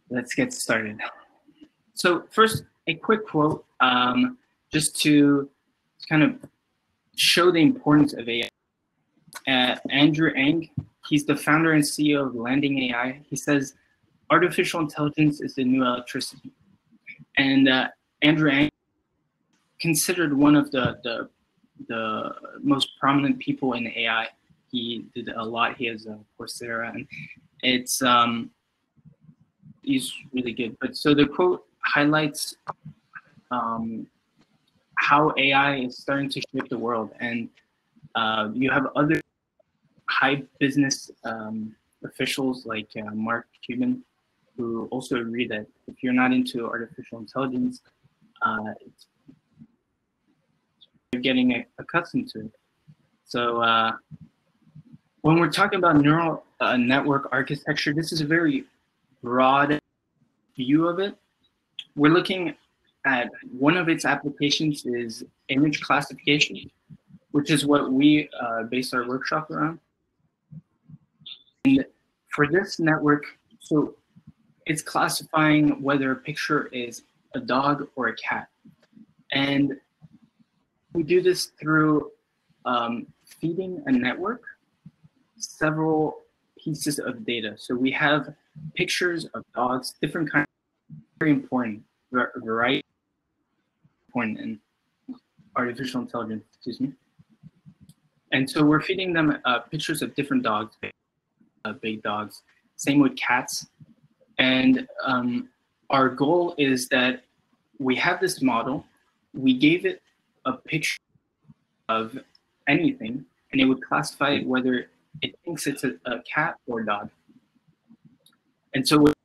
Let's get started. So first, a quick quote, just to kind of show the importance of AI. Andrew Ng, he's the founder and CEO of Landing AI. He says, artificial intelligence is the new electricity. And Andrew Ng, considered one of the most prominent people in AI. He did a lot. He has Coursera, and it's he's really good. But so the quote highlights how AI is starting to shape the world, and you have other high business officials like Mark Cuban, who also agree that if you're not into artificial intelligence, you're getting accustomed to it. So when we're talking about neural network architecture, this is a very broad view of it. We're looking at one of its applications is image classification, which is what we base our workshop around. And for this network, so it's classifying whether a picture is a dog or a cat. And we do this through feeding a network several pieces of data. So we have pictures of dogs, different kinds, very important, very important in artificial intelligence, excuse me. And so we're feeding them pictures of different dogs, big dogs, same with cats. And our goal is that we have this model, we gave it a picture of anything, and it would classify it whether it thinks it's a cat or a dog. And so with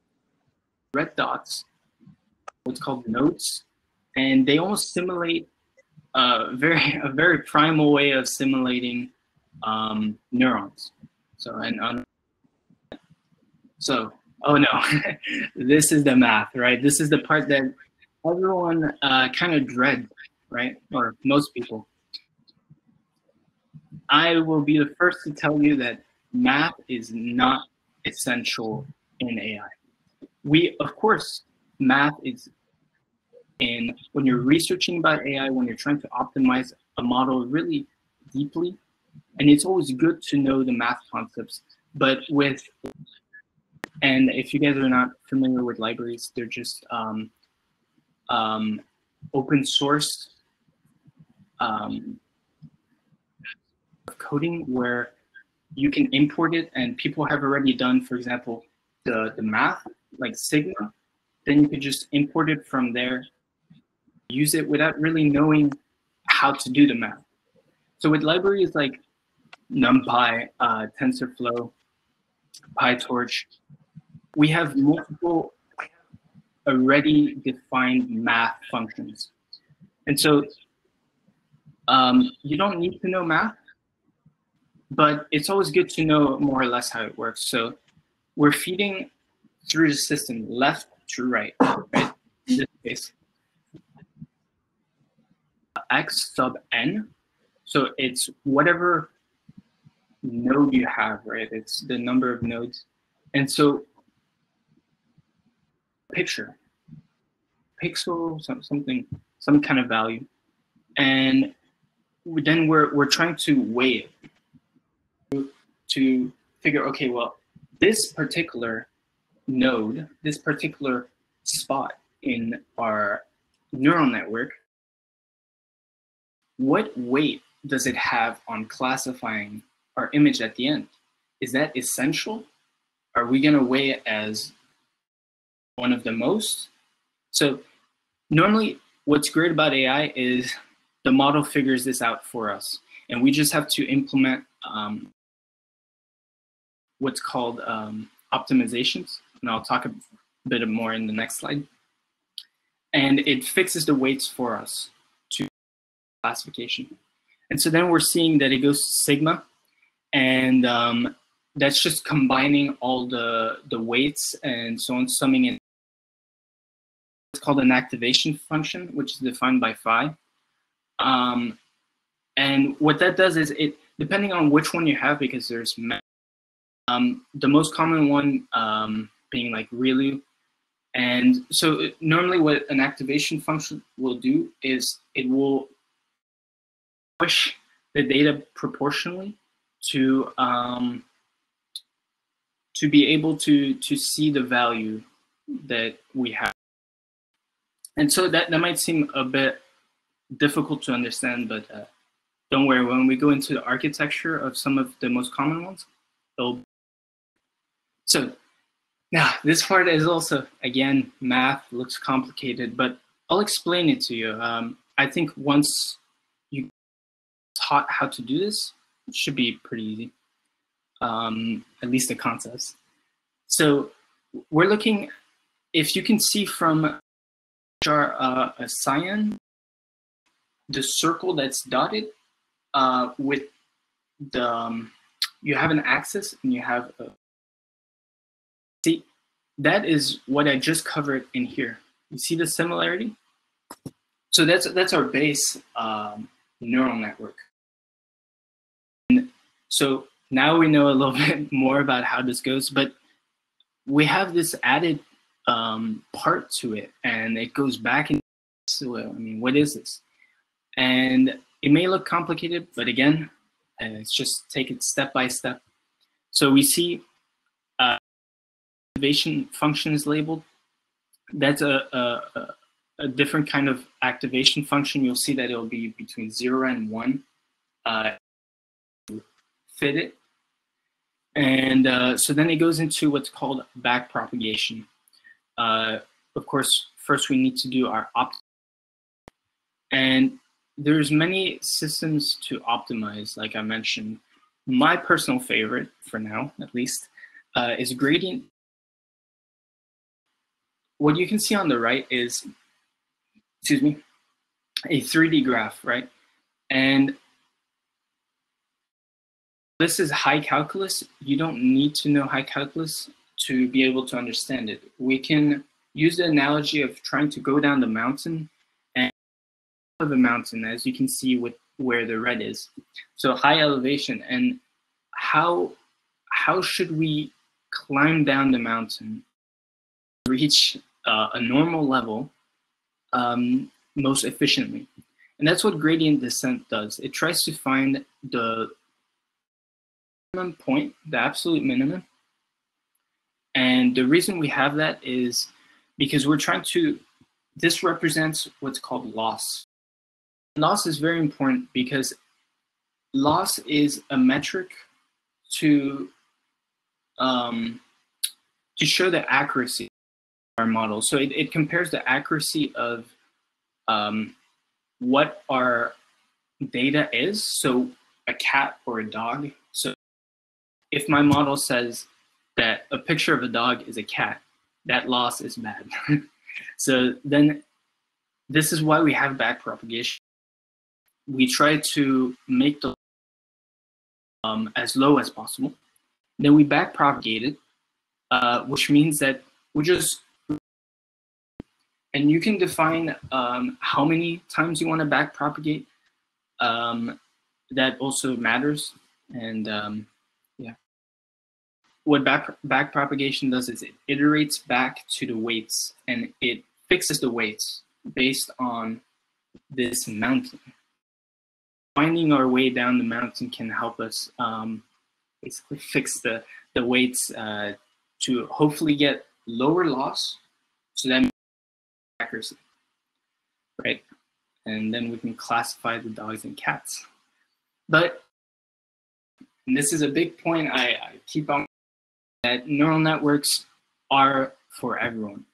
red dots, what's called nodes, and they almost simulate a very primal way of simulating neurons. So oh no, this is the math, right? This is the part that everyone kind of dreads, right? Or most people. I will be the first to tell you that math is not essential in AI. Of course, math is when you're researching about AI, when you're trying to optimize a model really deeply, and it's always good to know the math concepts, but and if you guys are not familiar with libraries, they're just open source coding where you can import it, and people have already done, for example, the math, like Sigma, then you could just import it from there, use it without really knowing how to do the math. So with libraries like NumPy, TensorFlow, PyTorch, we have multiple already defined math functions. And so you don't need to know math, but it's always good to know more or less how it works. So we're feeding through the system left to right, right? In this case, x sub n. So it's whatever node you have, right? It's the number of nodes. And so picture, pixel, some kind of value. And then we're trying to weigh it to figure, okay, well, this particular node, this particular spot in our neural network, what weight does it have on classifying our image at the end? Is that essential? Are we going to weigh it as one of the most? So normally what's great about AI is the model figures this out for us, and we just have to implement what's called optimizations, and I'll talk a bit more in the next slide. And it fixes the weights for us to classification. And so then we're seeing that it goes to Sigma, and that's just combining all the weights and so on, summing it. It's called an activation function, which is defined by phi. And what that does is it, depending on which one you have, because there's the most common one being like ReLU, And so normally what an activation function will do is it will push the data proportionally to be able to see the value that we have. And so that might seem a bit difficult to understand, but don't worry, when we go into the architecture of some of the most common ones, so now this part is also, again, math looks complicated, but I'll explain it to you. I think once you taught how to do this, it should be pretty easy, at least the concepts. So we're looking, if you can see from a cyan, the circle that's dotted with the, you have an axis and you have a, see, that is what I just covered in here. You see the similarity? So that's our base neural network. And so now we know a little bit more about how this goes, but we have this added part to it, and it goes back into, I mean, what is this? And it may look complicated, but again, it's just take it step by step. So we see activation function is labeled. That's a different kind of activation function. You'll see that it'll be between 0 and 1. Fit it. And so then it goes into what's called backpropagation. Of course, first we need to do our opt. And there's many systems to optimize, like I mentioned. My personal favorite, for now at least, is gradient. What you can see on the right is, excuse me, a 3D graph, right? And this is high calculus. You don't need to know high calculus to be able to understand it. We can use the analogy of trying to go down the mountain, and of the mountain, as you can see with where the red is. So high elevation, and how should we climb down the mountain, reach a normal level most efficiently? And that's what gradient descent does. It tries to find the minimum point, the absolute minimum. And the reason we have that is because we're trying to, this represents what's called loss. Loss is very important because loss is a metric to show the accuracy of our model. So it compares the accuracy of what our data is. So a cat or a dog. So if my model says that a picture of a dog is a cat, that loss is bad. So then this is why we have backpropagation. We try to make the as low as possible. Then we backpropagate it, which means that we just, and you can define how many times you want to backpropagate. That also matters. And yeah, what backpropagation does is it iterates back to the weights, and it fixes the weights based on this mountain. Finding our way down the mountain can help us basically fix the weights to hopefully get lower loss, so that accuracy, right? And then we can classify the dogs and cats. But, and this is a big point I keep on, that neural networks are for everyone.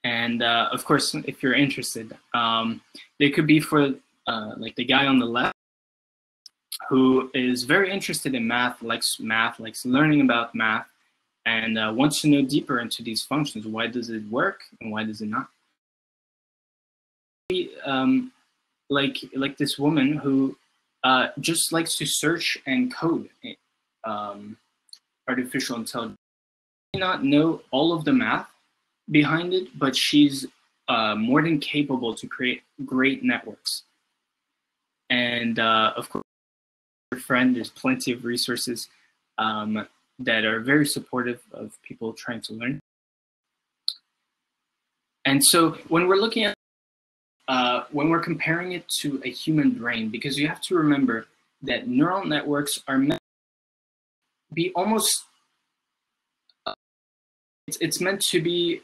And of course, if you're interested, they could be for like the guy on the left, who is very interested in math, likes learning about math, and wants to know deeper into these functions. Why does it work and why does it not? Like this woman who just likes to search and code artificial intelligence. She may not know all of the math behind it, but she's more than capable to create great networks. And of course, your friend, there's plenty of resources that are very supportive of people trying to learn. And so when we're looking at, when we're comparing it to a human brain, because you have to remember that neural networks are meant to be almost, it's meant to be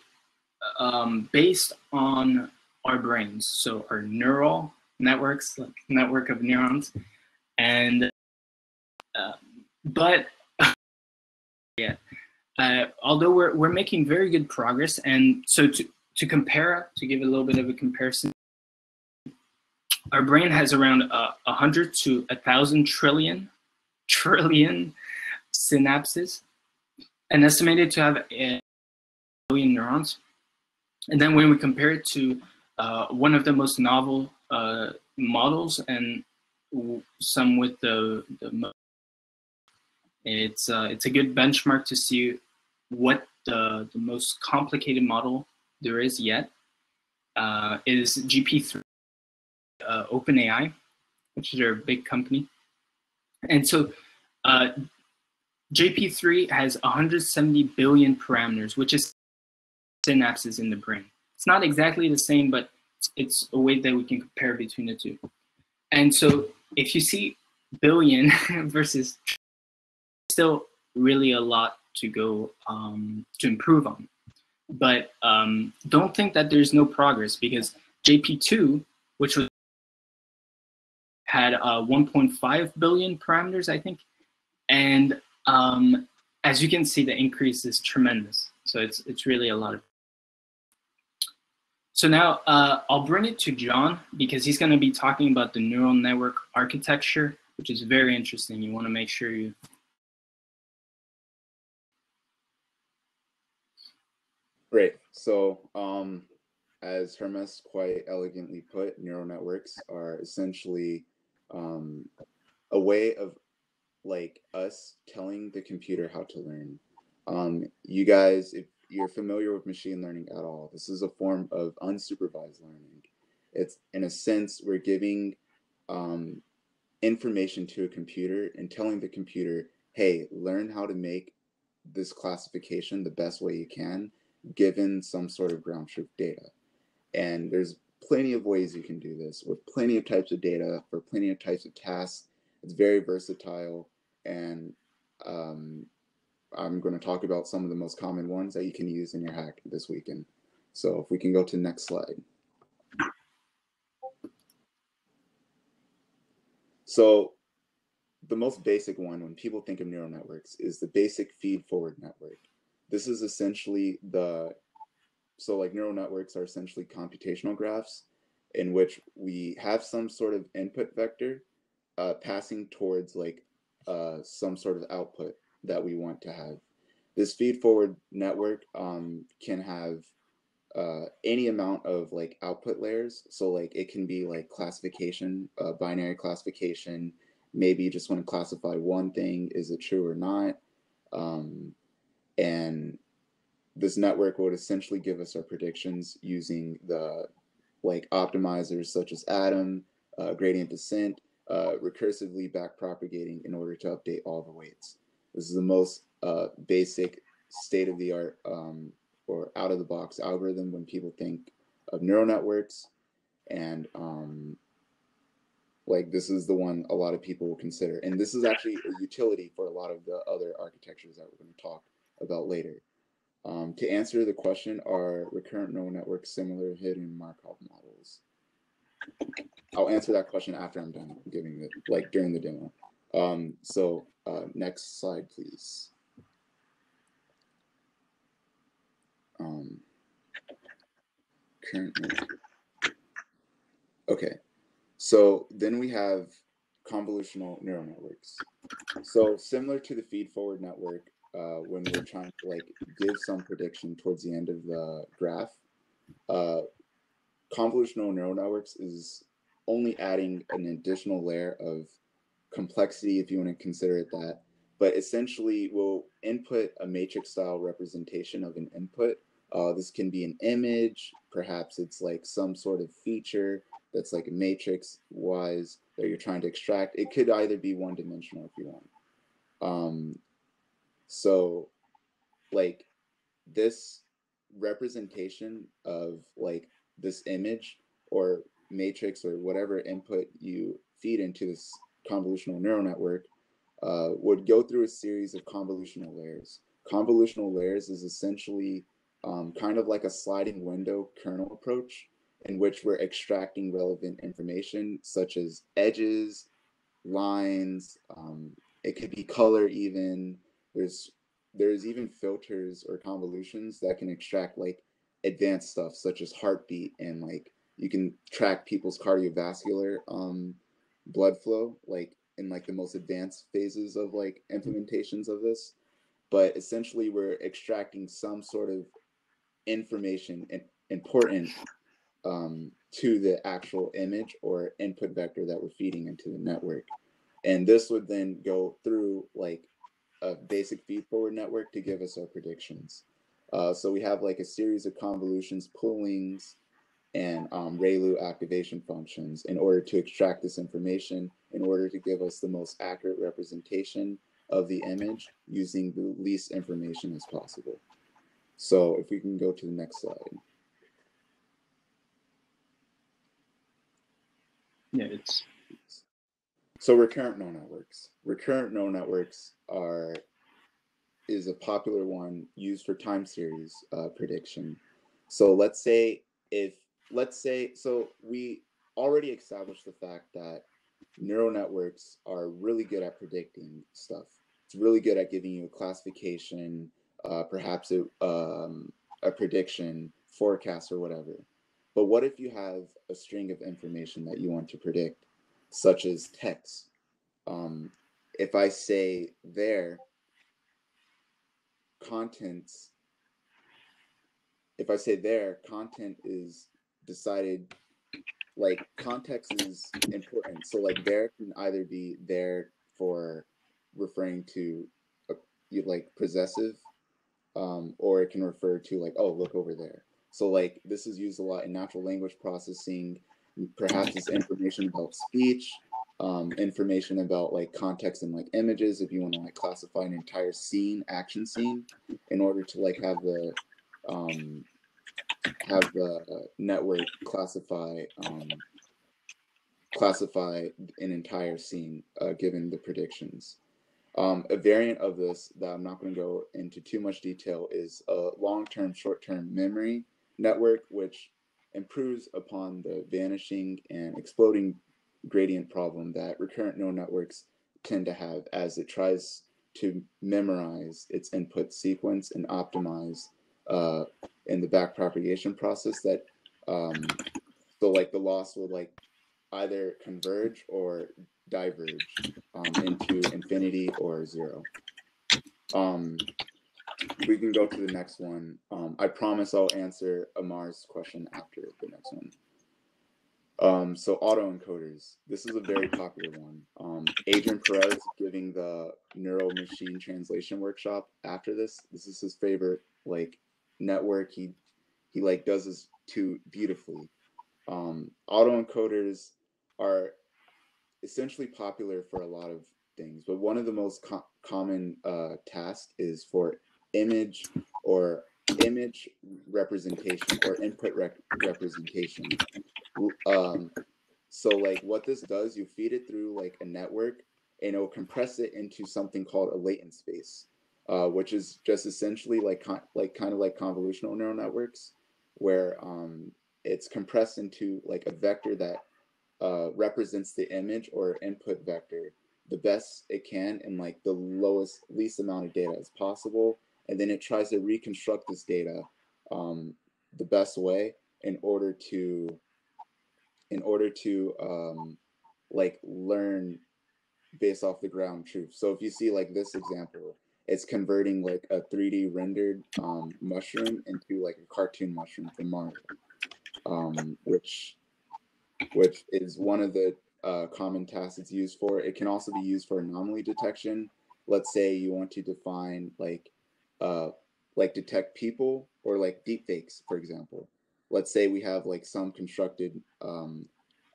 based on our brains. So our neural networks, like network of neurons, and but yeah, although we're making very good progress, and so to compare, to give a little bit of a comparison, our brain has around 100 to 1,000 trillion synapses, and estimated to have a billion neurons. And then when we compare it to one of the most novel models, and some with it's a good benchmark to see what the most complicated model there is yet is GP3, OpenAI, which is a big company. And so JP3 has 170 billion parameters, which is synapses in the brain. It's not exactly the same, but it's a way that we can compare between the two. And so if you see billion versus, still really a lot to go to improve on. But don't think that there's no progress, because JP2, which had 1.5 billion parameters, I think, and as you can see, the increase is tremendous. So it's really a lot of. So now I'll bring it to John, because he's going to be talking about the neural network architecture, which is very interesting. You want to make sure you. Great. So as Hermes quite elegantly put, neural networks are essentially a way of like us telling the computer how to learn. You guys, if you're familiar with machine learning at all, this is a form of unsupervised learning. It's, in a sense, we're giving information to a computer and telling the computer, hey, learn how to make this classification the best way you can, given some sort of ground truth data. And there's plenty of ways you can do this with plenty of types of data for plenty of types of tasks. It's very versatile, and I'm going to talk about some of the most common ones that you can use in your hack this weekend. So if we can go to the next slide. So the most basic one when people think of neural networks is the basic feed-forward network. This is essentially so like neural networks are essentially computational graphs in which we have some sort of input vector passing towards like some sort of output that we want to have. This feed-forward network can have any amount of like output layers. So like it can be like classification, binary classification. Maybe you just want to classify one thing, is it true or not? And this network would essentially give us our predictions using the like optimizers such as Atom, gradient descent, recursively backpropagating in order to update all the weights. This is the most basic state-of-the-art or out-of-the-box algorithm when people think of neural networks. And like this is the one a lot of people will consider. And this is actually a utility for a lot of the other architectures that we're going to talk about later. To answer the question, are recurrent neural networks similar hidden Markov models? I'll answer that question after I'm done giving it, like during the demo. So next slide, please. Okay, so then we have convolutional neural networks. So similar to the feed-forward network, when we're trying to like give some prediction towards the end of the graph, convolutional neural networks is only adding an additional layer of complexity, if you want to consider it that, but essentially we'll input a matrix-style representation of an input. This can be an image, perhaps it's like some sort of feature that's like a matrix-wise that you're trying to extract. It could either be one-dimensional if you want. So like this representation of like this image or matrix or whatever input you feed into this convolutional neural network would go through a series of convolutional layers. Convolutional layers is essentially kind of like a sliding window kernel approach in which we're extracting relevant information such as edges, lines, it could be color even. There's even filters or convolutions that can extract like advanced stuff such as heartbeat, and like you can track people's cardiovascular blood flow like in like the most advanced phases of like implementations of this. But essentially we're extracting some sort of information important to the actual image or input vector that we're feeding into the network. And this would then go through like a basic feed-forward network to give us our predictions. So we have like a series of convolutions, poolings, and ReLU activation functions in order to extract this information, in order to give us the most accurate representation of the image using the least information as possible. So if we can go to the next slide. Yeah, it's so recurrent neural networks. Recurrent neural networks is a popular one used for time series prediction. So so we already established the fact that neural networks are really good at predicting stuff. It's really good at giving you a classification, perhaps a prediction, forecast, or whatever. But what if you have a string of information that you want to predict, such as text? If I say there, contents, if I say there, content is decided, like context is important. So like there can either be there for referring to like possessive, or it can refer to like, oh, look over there. So like this is used a lot in natural language processing. Perhaps it's information about speech, information about like context and like images. If you want to like classify an entire scene, action scene, in order to like have the network classify an entire scene given the predictions. A variant of this that I'm not going to go into too much detail is a long-term, short-term memory network, which improves upon the vanishing and exploding gradient problem that recurrent neural networks tend to have as it tries to memorize its input sequence and optimize in the back propagation process that so like the loss will like either converge or diverge into infinity or zero. We can go to the next one. I promise I'll answer Amar's question after the next one. So autoencoders. This is a very popular one. Adrian Perez giving the neural machine translation workshop after this. This is his favorite like network. He like does this too beautifully. Autoencoders are essentially popular for a lot of things, but one of the most common tasks is for image representation or input representation. So like what this does, you feed it through like a network and it'll compress it into something called a latent space, which is just essentially like kind of like convolutional neural networks, where it's compressed into like a vector that represents the image or input vector the best it can in like the least amount of data as possible, and then it tries to reconstruct this data the best way in order to like learn based off the ground truth. So if you see like this example, it's converting like a 3D rendered mushroom into like a cartoon mushroom from Marvel, which is one of the common tasks it's used for. It can also be used for anomaly detection. Let's say you want to define like detect people or like deepfakes, for example. Let's say we have like some constructed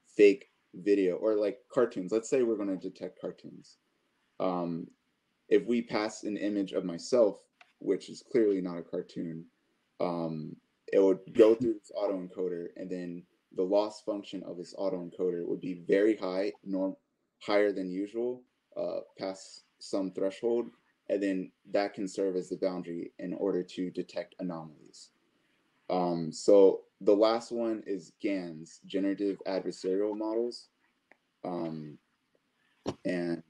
fake video or like cartoons. Let's say we're going to detect cartoons. If we pass an image of myself, which is clearly not a cartoon, it would go through this autoencoder, and then the loss function of this autoencoder would be very high, higher than usual, past some threshold, and then that can serve as the boundary in order to detect anomalies. So the last one is Gans, Generative Adversarial Models. And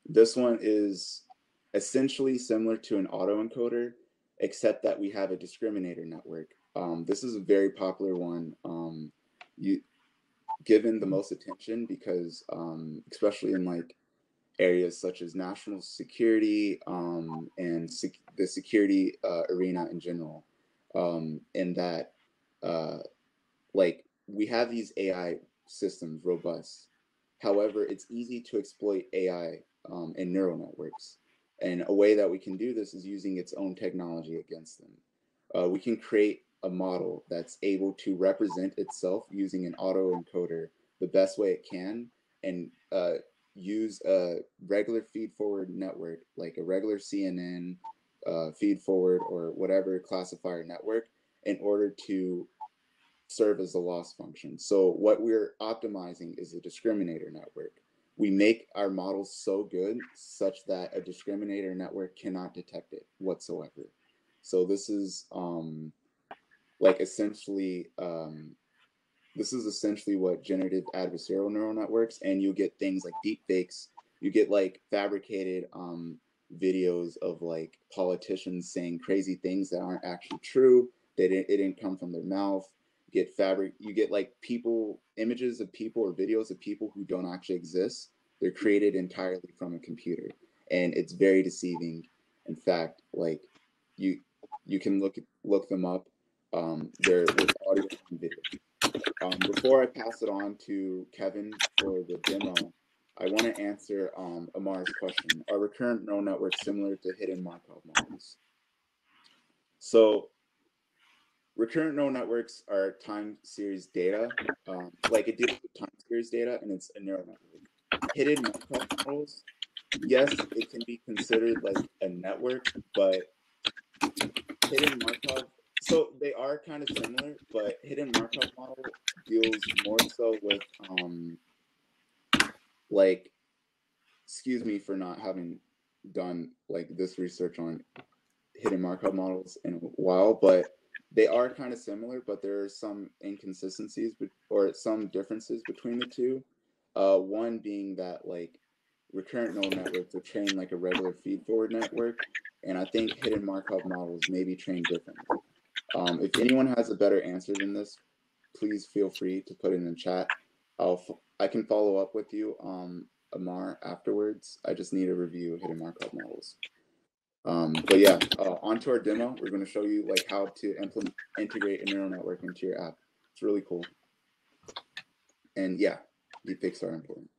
this one is essentially similar to an autoencoder, except that we have a discriminator network. This is a very popular one, given the most attention because, especially in like areas such as national security and the security arena in general, in that like we have these AI systems robust. However, it's easy to exploit AI in neural networks. And a way that we can do this is using its own technology against them. We can create a model that's able to represent itself using an autoencoder the best way it can, and use a regular feed-forward network, like a regular CNN feed-forward or whatever classifier network, in order to serve as a loss function. So what we're optimizing is a discriminator network. We make our models so good such that a discriminator network cannot detect it whatsoever. So this is like essentially this is essentially what generative adversarial neural networks, and you get things like deep fakes. You get like fabricated videos of like politicians saying crazy things that aren't actually true. It didn't come from their mouth. You get like images of people or videos of people who don't actually exist. They're created entirely from a computer, and it's very deceiving. In fact, like you can look them up. They're with audio and video. Before I pass it on to Kevin for the demo, I want to answer Amar's question. Are recurrent neural networks similar to hidden Markov models? So recurrent neural networks are time series data, like it deals with time series data, and it's a neural network. Hidden Markov models, yes, it can be considered like a network, but hidden Markov, so they are kind of similar, but hidden Markov model deals more so with like, excuse me for not having done like this research on hidden Markov models in a while, but they are kind of similar, but there are some inconsistencies or some differences between the two. One being that like recurrent neural networks are trained like a regular feed-forward network, and I think hidden Markov models may be trained differently. If anyone has a better answer than this, please feel free to put it in the chat. I can follow up with you, Amar, afterwards. I just need to review hidden Markov models. But yeah, onto our demo. We're going to show you like how to integrate a neural network into your app. It's really cool. And yeah, deepfakes are important.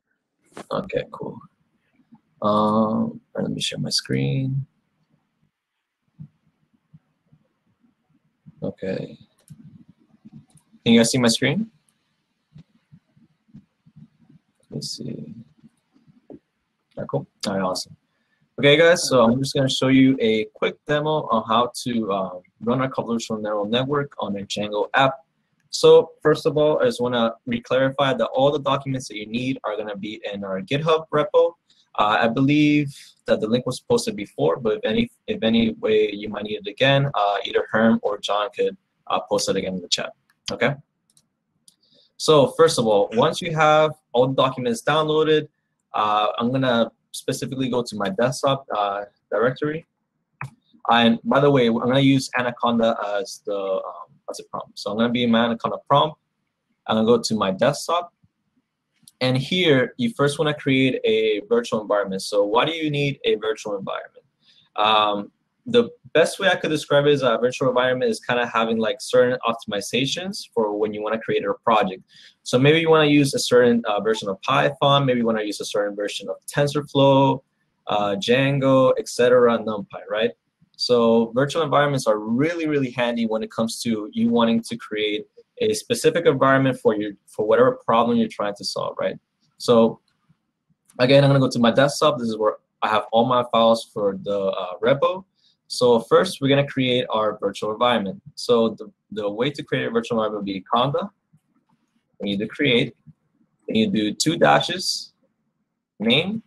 Okay, cool. Let me share my screen. Okay. Can you guys see my screen? Let me see. All right, cool. All right, awesome. Okay, guys, so I'm just going to show you a quick demo on how to run a convolutional neural network on a Django app. So first of all, I just want to re-clarify that all the documents that you need are going to be in our GitHub repo. I believe that the link was posted before, but if any way you might need it again, either Herm or John could post it again in the chat. Okay. So first of all, once you have all the documents downloaded, I'm going to specifically go to my desktop directory. And by the way, I'm going to use Anaconda as the prompt. So I'm going to be in my Anaconda prompt. I'm going to go to my desktop. And here, you first want to create a virtual environment. So why do you need a virtual environment? The best way I could describe it as a virtual environment is kind of having like certain optimizations for when you want to create a project. So maybe you want to use a certain version of Python, maybe you want to use a certain version of TensorFlow, Django, etc., NumPy, right? So virtual environments are really, really handy when it comes to you wanting to create a specific environment for whatever problem you're trying to solve, right? So again, I'm going to go to my desktop. This is where I have all my files for the repo. So first, we're going to create our virtual environment. So the way to create a virtual environment would be conda. And you do create. And you do 2 dashes, name.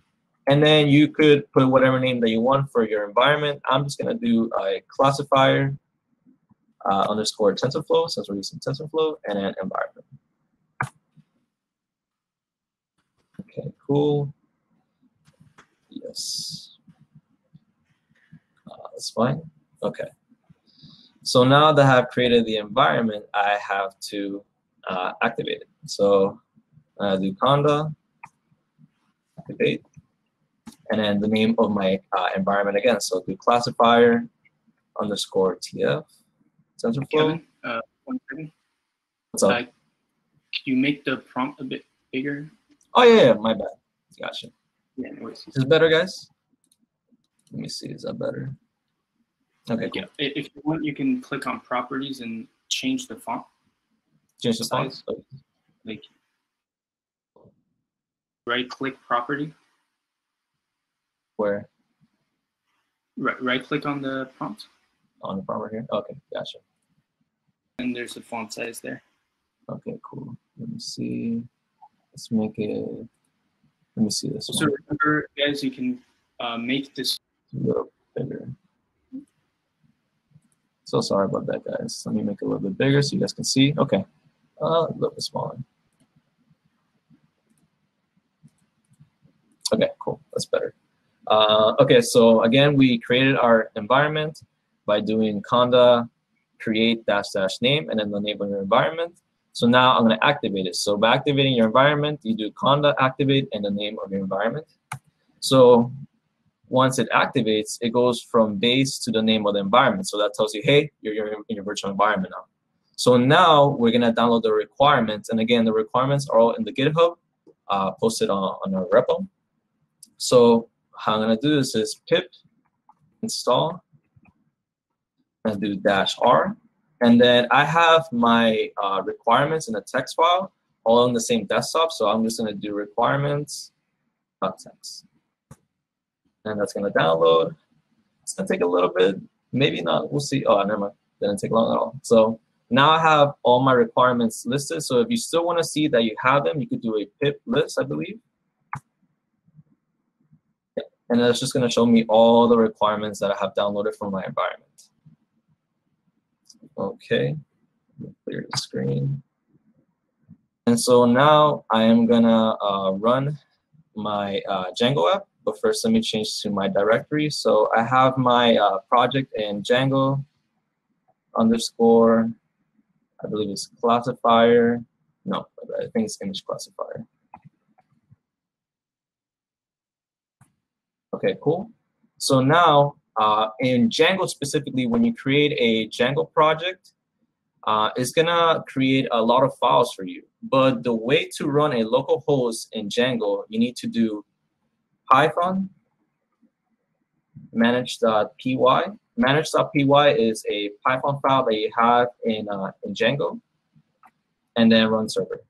And then you could put whatever name that you want for your environment. I'm just going to do a classifier underscore TensorFlow, since we're using TensorFlow, and then environment. Okay, cool. Yes. That's fine. Okay. So now that I have created the environment, I have to activate it. So I do conda, activate, and then the name of my environment again. So do classifier underscore TF, TensorFlow. Kevin, 1 second. What's up? Can you make the prompt a bit bigger? Oh, yeah, my bad. Gotcha. Yeah, no worries. Is it better, guys? Let me see. Is that better? Okay, cool. Yeah, if you want, you can click on properties and change the font. Change the font? Size. Like, right-click property. Where? Right-click on the prompt. On the prompt here? Okay, gotcha. And there's a font size there. Okay, cool. Let me see. Let's make it. Let me see this one. So remember, guys, you can make this A little bigger. So sorry about that, guys. Let me make it a little bit bigger so you guys can see. Okay, a little bit smaller. Okay, cool. That's better. Okay, so again, we created our environment by doing conda create dash dash name and then the name of your environment. So now I'm going to activate it. So by activating your environment, you do conda activate and the name of your environment. So once it activates, it goes from base to the name of the environment. So that tells you, hey, you're in your virtual environment now. So now we're going to download the requirements. And again, the requirements are all in the GitHub, posted on our repo. So how I'm going to do this is pip install and do -r. And then I have my requirements in a text file all in the same desktop. So I'm just going to do requirements.txt. And that's going to download. It's going to take a little bit. Maybe not. We'll see. Oh, never mind. Didn't take long at all. So now I have all my requirements listed. So if you still want to see that you have them, you could do a pip list, I believe. And that's just going to show me all the requirements that I have downloaded from my environment. Okay, clear the screen. And so now I am going to run my Django app. But first, let me change to my directory. So I have my project in Django underscore, I believe it's classifier. No, I think it's image classifier. Okay, cool. So now in Django specifically, when you create a Django project, it's gonna create a lot of files for you. But the way to run a local host in Django, you need to do Python manage.py. Manage.py is a Python file that you have in Django, and then run server.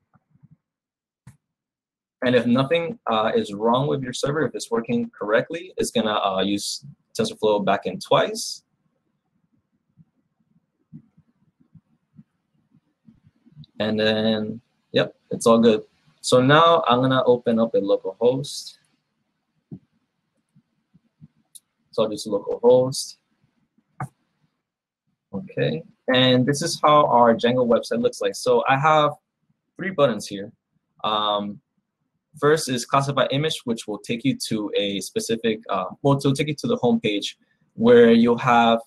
And if nothing is wrong with your server, if it's working correctly, it's gonna use TensorFlow backend twice. And then, yep, it's all good. So now I'm gonna open up a local host. So I'll just localhost. Okay, and this is how our Django website looks like. So I have 3 buttons here. First is classify image, which will take you to a specific, well, to take you to the home page where you'll have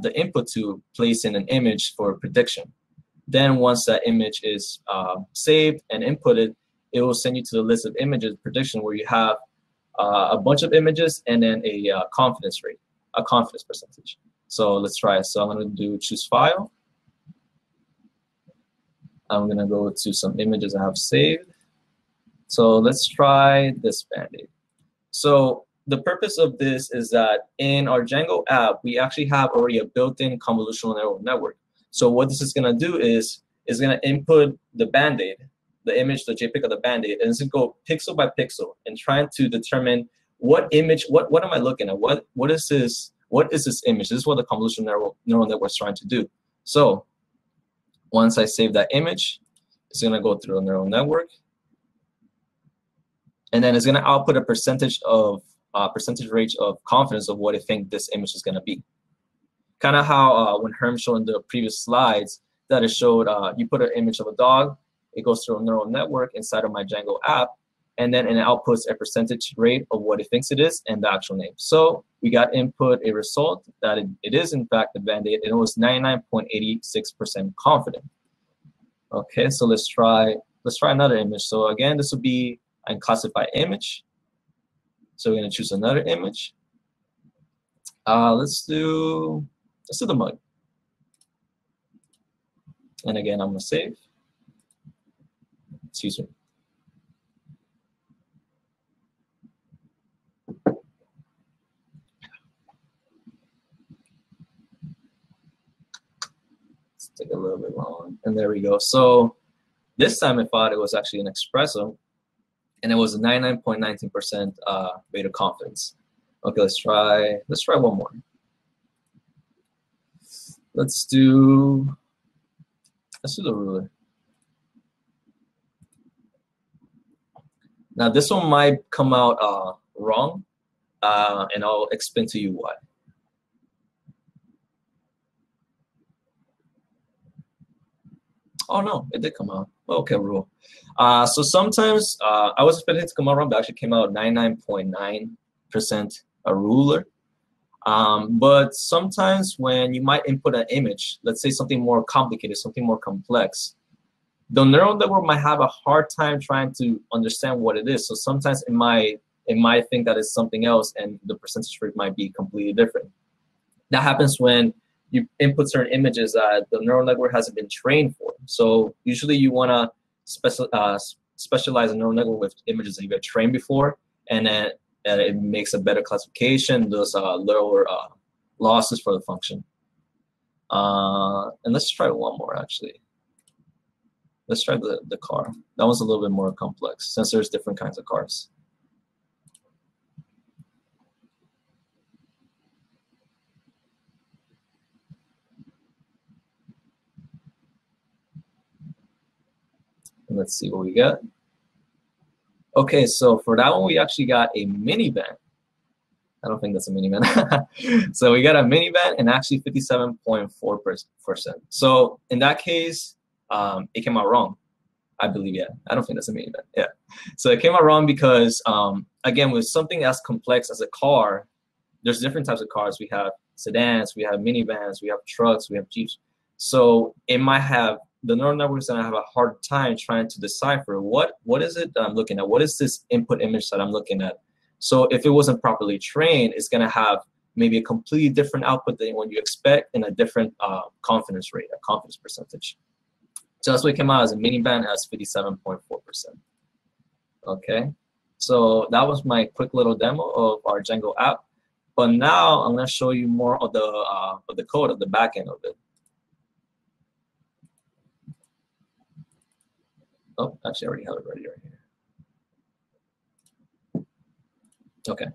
the input to place in an image for prediction. Then once that image is saved and inputted, it will send you to the list of images prediction where you have a bunch of images and then a confidence rate, a confidence percentage. So let's try it. So I'm going to choose file. I'm going to go to some images I have saved. So let's try this Band-Aid. So the purpose of this is that in our Django app, we actually have already a built-in convolutional neural network. So what this is going to do is going to input the Band-Aid, the image, the JPEG of the Band-Aid, and it's going to go pixel by pixel and trying to determine what image, what am I looking at? What is this what is this image? This is what the convolutional neural network is trying to do. So once I save that image, it's going to go through a neural network, and then it's going to output a percentage rate of confidence of what it thinks this image is going to be. Kind of how when Herm showed in the previous slides that it showed, you put an image of a dog, it goes through a neural network inside of my Django app, and then it outputs a percentage rate of what it thinks it is and the actual name. So we got input a result that it is in fact the Band-Aid, and it was 99.86% confident. Okay, so let's try another image. So again, this will be an classify image. So we're gonna choose another image. Let's do the mug. And again, I'm gonna save. Excuse me. Let's take a little bit long, and there we go. So this time I thought it was actually an espresso, and it was a 99.19% rate of confidence. Okay, let's try one more. Let's do the ruler. Now this one might come out wrong, and I'll explain to you why. Oh no, it did come out. Okay, rule. So sometimes I was expecting it to come out wrong, but actually came out 99.9% a ruler. But sometimes when you might input an image, let's say something more complicated, something more complex, the neural network might have a hard time trying to understand what it is. So sometimes it might think that it's something else, and the percentage rate might be completely different. That happens when you input certain images that the neural network hasn't been trained for. So usually you want to specialize a neural network with images that you got trained before, and then it makes a better classification, does lower losses for the function. And let's try one more actually. Let's try the car. That one's a little bit more complex since there's different kinds of cars. And let's see what we got. Okay, so for that one, we actually got a minivan. I don't think that's a minivan. So we got a minivan and actually 57.4%. So in that case, it came out wrong, I believe. Yeah, I don't think that's a minivan. Yeah. So it came out wrong because, again, with something as complex as a car, there's different types of cars. We have sedans, we have minivans, we have trucks, we have Jeeps. So it might have, the neural network is going to have a hard time trying to decipher what is it that I'm looking at? What is this input image that I'm looking at? So if it wasn't properly trained, it's going to have maybe a completely different output than what you expect and a different confidence rate, a confidence percentage. So that's what it came out as a minivan as 57.4%. Okay, so that was my quick little demo of our Django app. But now I'm going to show you more of the code of the back end of it. Oh, actually, I already have it ready right here. Okay.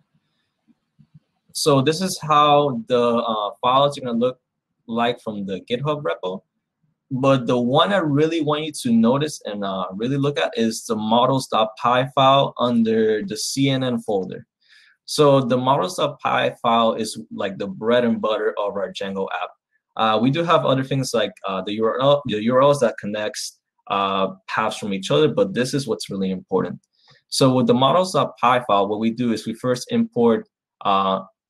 So this is how the files are going to look like from the GitHub repo. But the one I really want you to notice and really look at is the models.py file under the CNN folder. So the models.py file is like the bread and butter of our Django app. We do have other things like the URLs that connects paths from each other, but this is what's really important. So with the models.py file, what we do is we first import some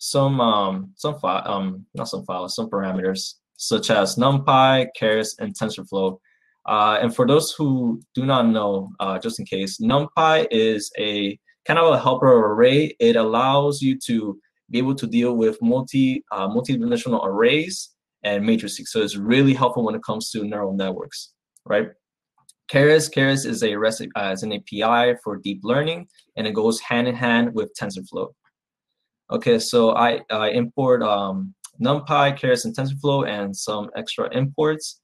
parameters such as NumPy, Keras, and TensorFlow. And for those who do not know, just in case, NumPy is a kind of a helper array. It allows you to be able to deal with multi-dimensional arrays and matrices. So it's really helpful when it comes to neural networks, right? Keras is an API for deep learning, and it goes hand in hand with TensorFlow. Okay, so I import NumPy, Keras, and TensorFlow, and some extra imports,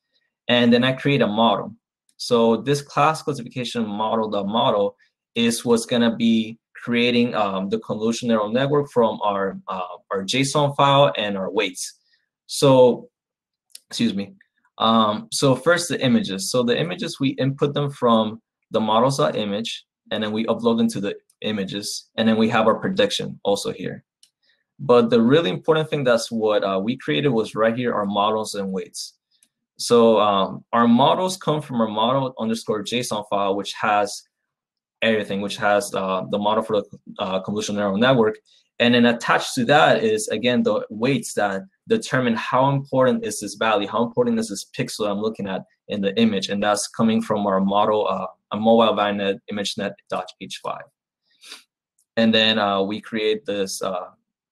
and then I create a model. So this class classification model is what's gonna be creating the convolutional neural network from our JSON file and our weights. So, excuse me. So first the images. So the images, we input them from the models.image, and then we upload them to the images, and then we have our prediction also here. But the really important thing, that's what we created, was right here, our models and weights. So our models come from our model_JSON file, which has everything, which has the model for the convolutional neural network. And then attached to that is, again, the weights that determine how important is this value, how important is this pixel I'm looking at in the image. And that's coming from our model, a mobile ViNet ImageNet.h5. And then we create this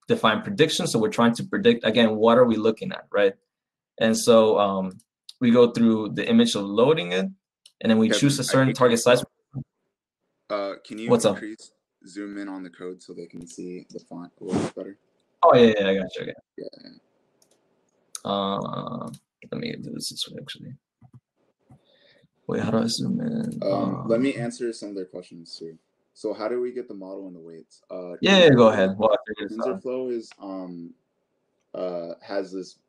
defined prediction. So we're trying to predict, again, what are we looking at, right? And so we go through the image of loading it, and then we choose a certain target size. Can you zoom in on the code so they can see the font a little bit better? Oh, yeah, I got you. Okay. Yeah. Let me do this way, actually. Wait, how do I zoom in? Let me answer some of their questions too. So how do we get the model and the weights? Yeah, go ahead. Well, TensorFlow is has this.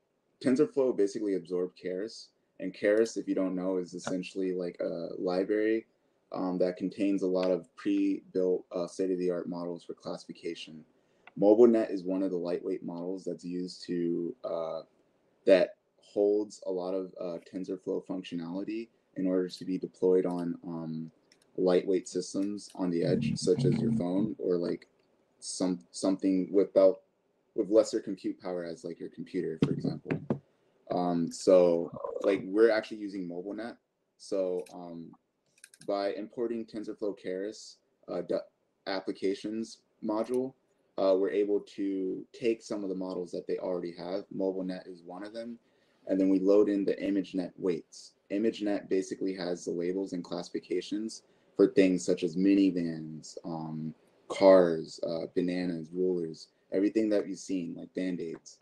TensorFlow basically absorbed Keras, and Keras, if you don't know, is essentially like a library that contains a lot of pre-built state-of-the-art models for classification. MobileNet is one of the lightweight models that's used to that holds a lot of TensorFlow functionality in order to be deployed on lightweight systems on the edge, such as your phone, or like something with lesser compute power, as like your computer, for example. So like we're actually using MobileNet. So by importing TensorFlow Keras applications module, we're able to take some of the models that they already have. MobileNet is one of them. And then we load in the ImageNet weights. ImageNet basically has the labels and classifications for things such as minivans, cars, bananas, rulers, everything that you've seen, like Band-Aids.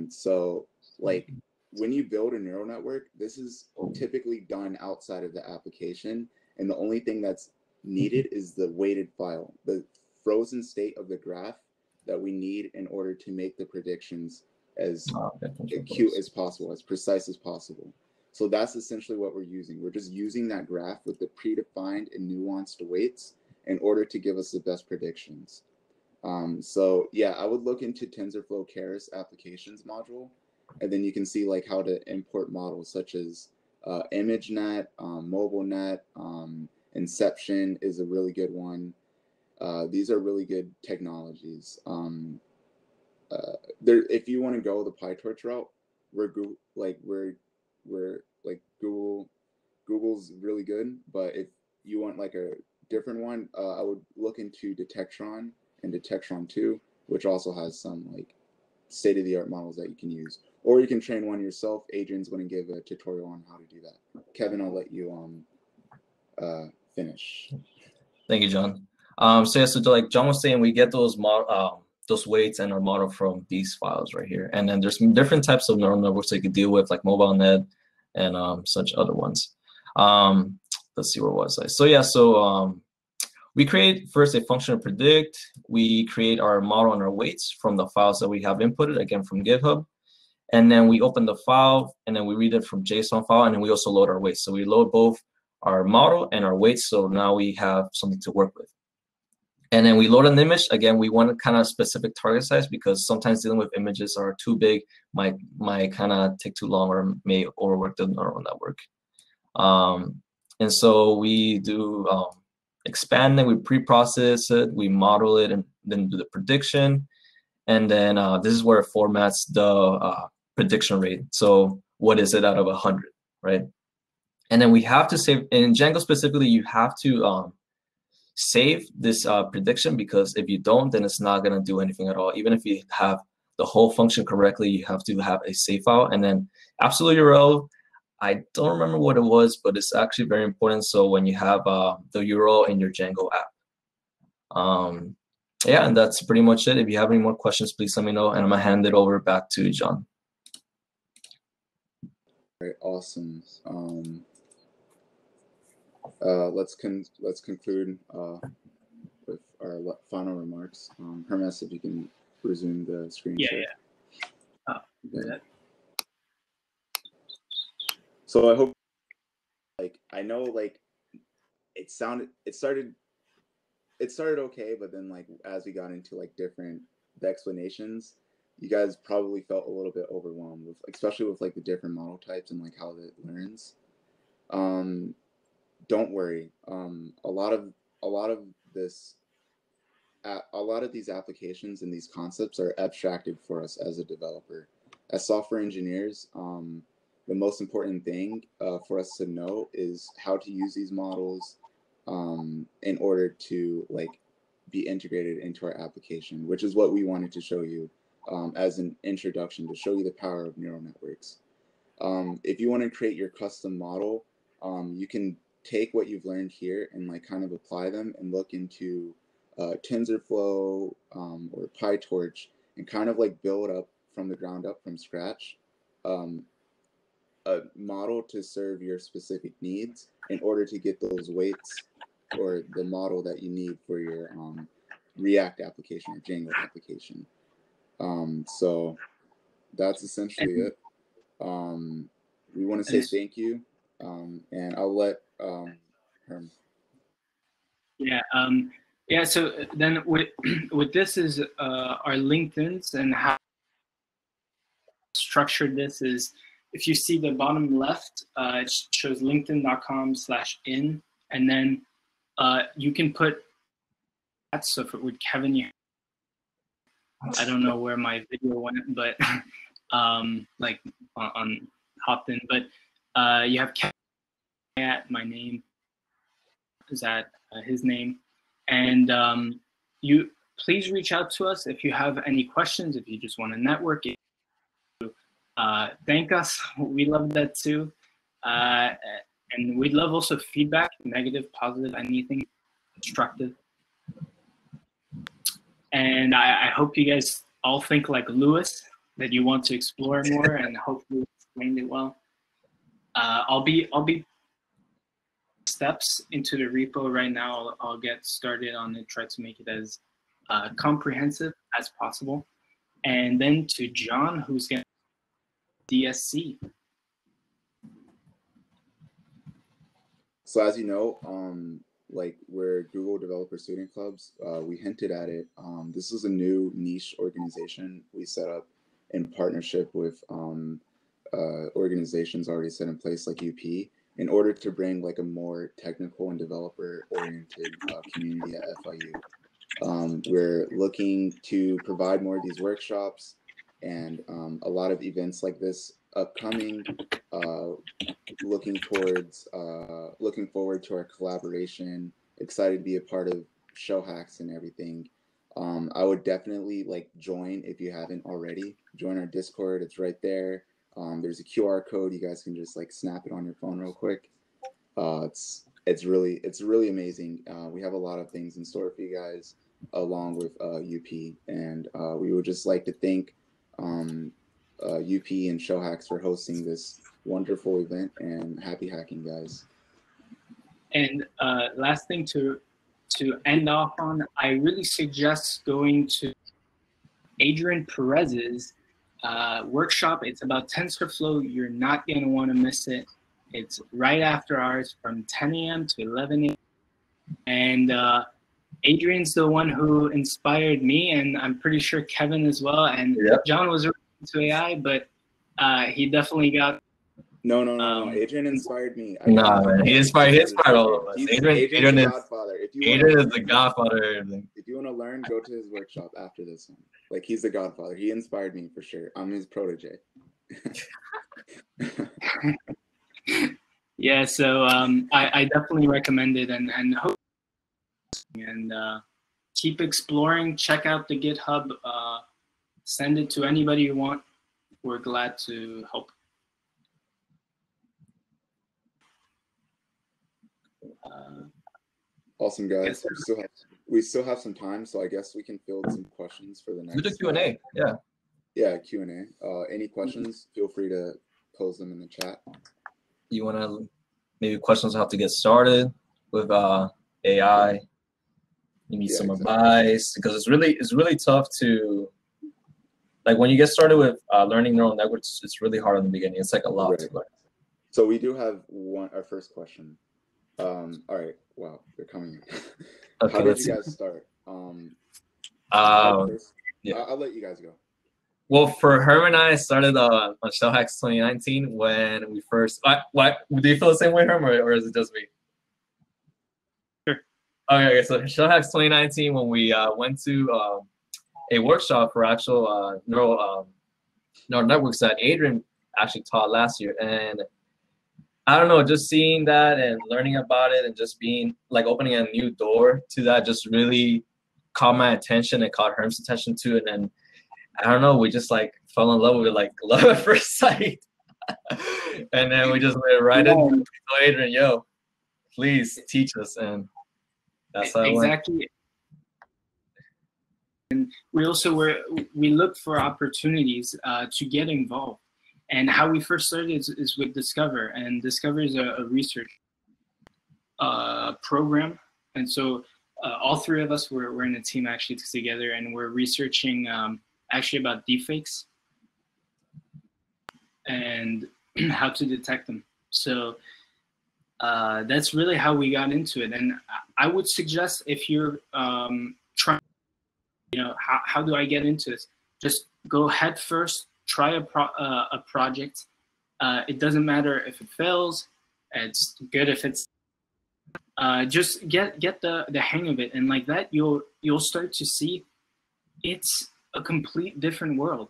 So like when you build a neural network, this is typically done outside of the application. And the only thing that's needed is the weighted file, the frozen state of the graph that we need in order to make the predictions as acute as possible, as precise as possible. So that's essentially what we're using. We're just using that graph with the predefined and nuanced weights in order to give us the best predictions. So yeah, I would look into TensorFlow Keras applications module, and then you can see like how to import models such as ImageNet, MobileNet, Inception is a really good one. These are really good technologies. If you want to go the PyTorch route, Google's really good, but if you want like a different one, I would look into Detectron and Detectron 2, which also has some like state-of-the-art models that you can use, or you can train one yourself. Adrian's going to give a tutorial on how to do that. Kevin, I'll let you finish. Thank you, John. So yeah, so like John was saying, we get those weights and our model from these files right here, and then there's different types of neural networks that you can deal with, like MobileNet and such other ones. Let's see, where was I? So yeah, so we create first a function to predict. We create our model and our weights from the files that we have inputted, again from GitHub. And then we open the file, and then we read it from JSON file, and then we also load our weights. So we load both our model and our weights, so now we have something to work with. And then we load an image. Again, we want a kind of specific target size, because sometimes dealing with images are too big, might kind of take too long, or may overwork the neural network. And so we do expand it, we pre-process it, we model it, and then do the prediction. And then this is where it formats the prediction rate. So what is it out of 100, right? And then we have to save, in Django specifically, you have to save this prediction, because if you don't, then it's not going to do anything at all. Even if you have the whole function correctly, you have to have a save file. And then absolute URL, I don't remember what it was, but it's actually very important. So when you have the URL in your Django app. Yeah, and that's pretty much it. If you have any more questions, please let me know, and I'm gonna hand it over back to John. All right, awesome. Let's conclude with our final remarks. Hermes, if you can resume the screen share. Yeah. Do that. So I hope, like, I know, like, it started okay, but then, like, as we got into, like, the explanations, you guys probably felt a little bit overwhelmed with, especially with, like, the different model types and, like, how it learns. Don't worry. A lot of these applications and these concepts are abstracted for us as a developer. As software engineers, the most important thing for us to know is how to use these models in order to, like, be integrated into our application, which is what we wanted to show you as an introduction, to show you the power of neural networks. If you want to create your custom model, you can take what you've learned here and, like, kind of apply them and look into TensorFlow or PyTorch and kind of, like, build up from the ground up, from scratch, a model to serve your specific needs in order to get those weights or the model that you need for your React application or Django application. So that's essentially it. We want to say thank you, and I'll let Herm. Yeah. So then with this is our LinkedIn's, and how structured this is, if you see the bottom left, it shows linkedin.com/in, and then you can put that. So if it would Kevin, I don't know where my video went, but like on hopped in, but you have Kevin at my name is at his name, and you please reach out to us if you have any questions, if you just want to network. Thank us. We love that too. And we'd love also feedback, negative, positive, anything constructive. And I hope you guys all think like Lewis, that you want to explore more, and hopefully explained it well. I'll be steps into the repo right now. I'll get started on it, try to make it as comprehensive as possible. And then to John, who's going to DSC. So as you know, like, we're Google Developer Student Clubs. We hinted at it. This is a new niche organization we set up in partnership with organizations already set in place, like UP, in order to bring, like, a more technical and developer-oriented community at FIU. We're looking to provide more of these workshops and a lot of events like this upcoming. Looking forward to our collaboration. Excited to be a part of ShellHacks and everything. I would definitely, like, join if you haven't already. Join our Discord. It's right there. There's a QR code. You guys can just, like, snap it on your phone real quick. It's really amazing. We have a lot of things in store for you guys, along with UP, and we would just like to thank UP and ShellHacks for hosting this wonderful event, and happy hacking, guys. And last thing to end off on, I really suggest going to Adrian Perez's workshop. It's about TensorFlow. You're not going to want to miss it. It's right after ours from 10 a.m. to 11 a.m. And Adrian's the one who inspired me, and I'm pretty sure Kevin as well. And yep. John was really into AI, but he definitely got... No. Adrian inspired me. Man. He inspired all of us. Adrian's the godfather. Adrian is the godfather of everything. If you want to learn, go to his workshop after this one. Like, he's the godfather. He inspired me for sure. I'm his protege. Yeah, so I definitely recommend it, and hope keep exploring. Check out the GitHub. Send it to anybody you want. We're glad to help. Awesome, guys. We still have some time, so I guess we can field some questions for the next. We do Q&A. Yeah. Yeah, Q&A. Any questions? Feel free to pose them in the chat. You want to maybe questions on how to get started with AI? You need Yeah, some exactly. advice, because it's really tough to, like, when you get started with learning neural networks, it's really hard in the beginning. It's like a lot to learn. So we do have our first question. All right, wow, they're coming in. Okay, How did you guys start? Yeah. I'll let you guys go. Well, for Herm and I started on ShellHacks 2019 when we first. What do you feel the same way, Herm, or is it just me? Sure. Okay, so ShellHacks 2019 when we went to a workshop for actual neural networks that Adrian actually taught last year, and I don't know, just seeing that and learning about it and just being like opening a new door to that just really caught my attention and caught Herm's attention too, and then I don't know, we just like fell in love with it, like love at first sight. And then we just went right into Adrian, yo, please teach us, and that's how exactly. And we also we look for opportunities to get involved. And how we first started is with Discover, and Discover is a research program. And so all three of us we're in a team actually together, and we're researching actually about deepfakes and how to detect them. So that's really how we got into it. And I would suggest, if you're trying, how do I get into this? Just go head first, try a project. It doesn't matter if it fails. It's good if it's just get the hang of it, and like that you'll start to see it's a complete different world.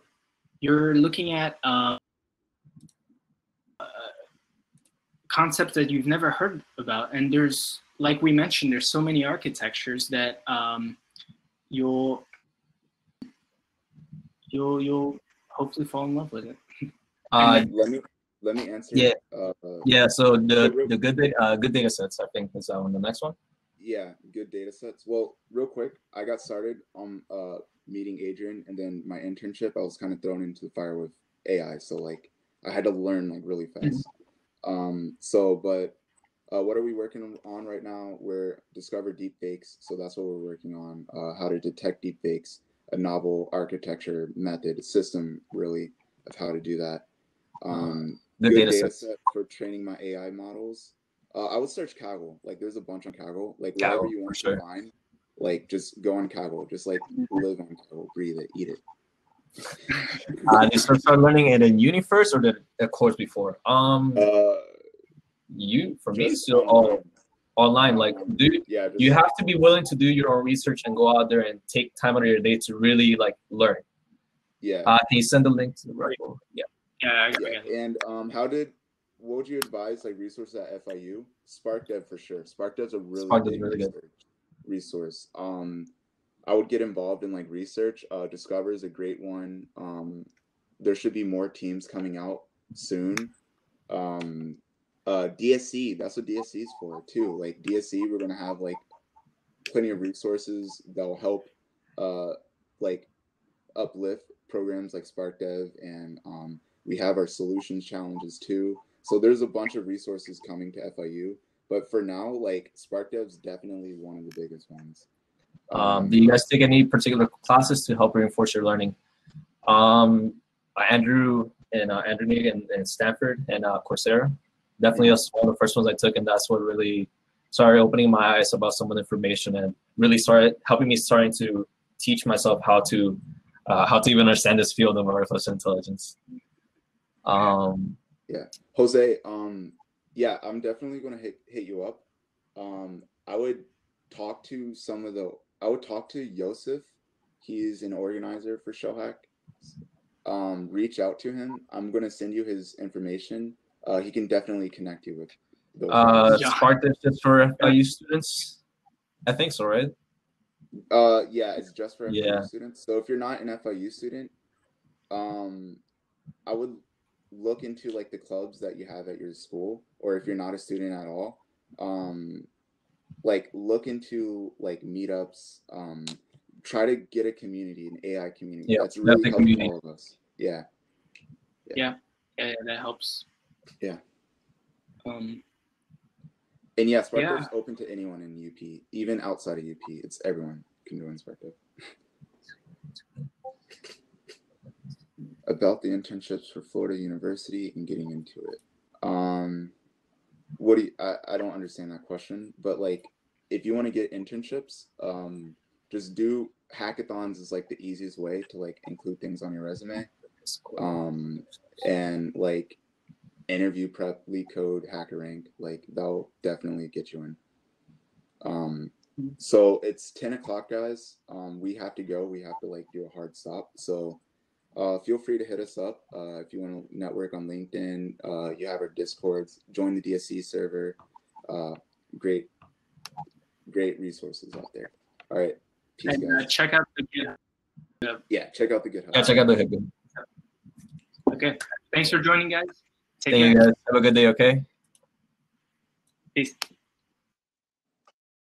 You're looking at concepts that you've never heard about, and there's, like we mentioned, there's so many architectures that you'll hopefully fall in love with it. Let me answer. Yeah. So the good data sets, I think, is on the next one. Yeah, good data sets. Well, real quick, I got started on meeting Adrian, and then my internship, I was kind of thrown into the fire with AI, so like I had to learn like really fast. What are we working on right now? We're discover deepfakes, so that's what we're working on. How to detect deepfakes, a novel architecture method, system really of how to do that. Good data set for training my AI models. I would search Kaggle. Like, there's a bunch on Kaggle. Like, whatever you want to find, like, just go on Kaggle. Just like live on Kaggle, breathe it, eat it. Did you start learning it in uni first, or did a course before? For me, it's still all online. Like, you have to be willing to do your own research and go out there and take time out of your day to really like learn. Yeah. Can you send the link to the right? Yeah. And what would you advise, like, resources at FIU? SparkDev for sure. SparkDev's a really big resource. I would get involved in like research. Discover is a great one. There should be more teams coming out soon. DSC, that's what DSC is for too. Like DSC, we're gonna have like plenty of resources that will help like uplift programs like SparkDev, and we have our solutions challenges too. So there's a bunch of resources coming to FIU, but for now, like SparkDev's definitely one of the biggest ones. Do you guys take any particular classes to help reinforce your learning? Andrew and Stanford and Coursera. Definitely that's one of the first ones I took, and that's what really started opening my eyes about some of the information and really started helping me starting to teach myself how to even understand this field of artificial intelligence. Yeah, Jose. Yeah, I'm definitely gonna hit you up. I would talk to Yosef. He's an organizer for ShellHack. Reach out to him. I'm gonna send you his information. He can definitely connect you with those guys. SparkDev is for FIU students. I think so, right? Yeah, it's just for FIU students. So if you're not an FIU student, I would look into like the clubs that you have at your school, or if you're not a student at all, like look into like meetups. Try to get a community, an AI community. Yeah, that's really helping all of us. Yeah, that helps. Yeah. And yes, Sparkle's open to anyone in UP, even outside of UP. It's everyone can join Sparkle. About the internships for Florida University and getting into it. What do you, I don't understand that question, but like, if you want to get internships, just do hackathons is like the easiest way to like include things on your resume. And like interview prep, leak code, HackerRank, like that'll definitely get you in. So it's 10 o'clock, guys. We have to go. We have to like do a hard stop. So feel free to hit us up if you want to network on LinkedIn. You have our Discords. Join the DSC server. Great resources out there. All right. Peace, guys. Check out the GitHub. Yeah, check out the GitHub. Yeah, check out the GitHub. Okay. Thanks for joining, guys. Thank you, guys. Have a good day, okay? Peace.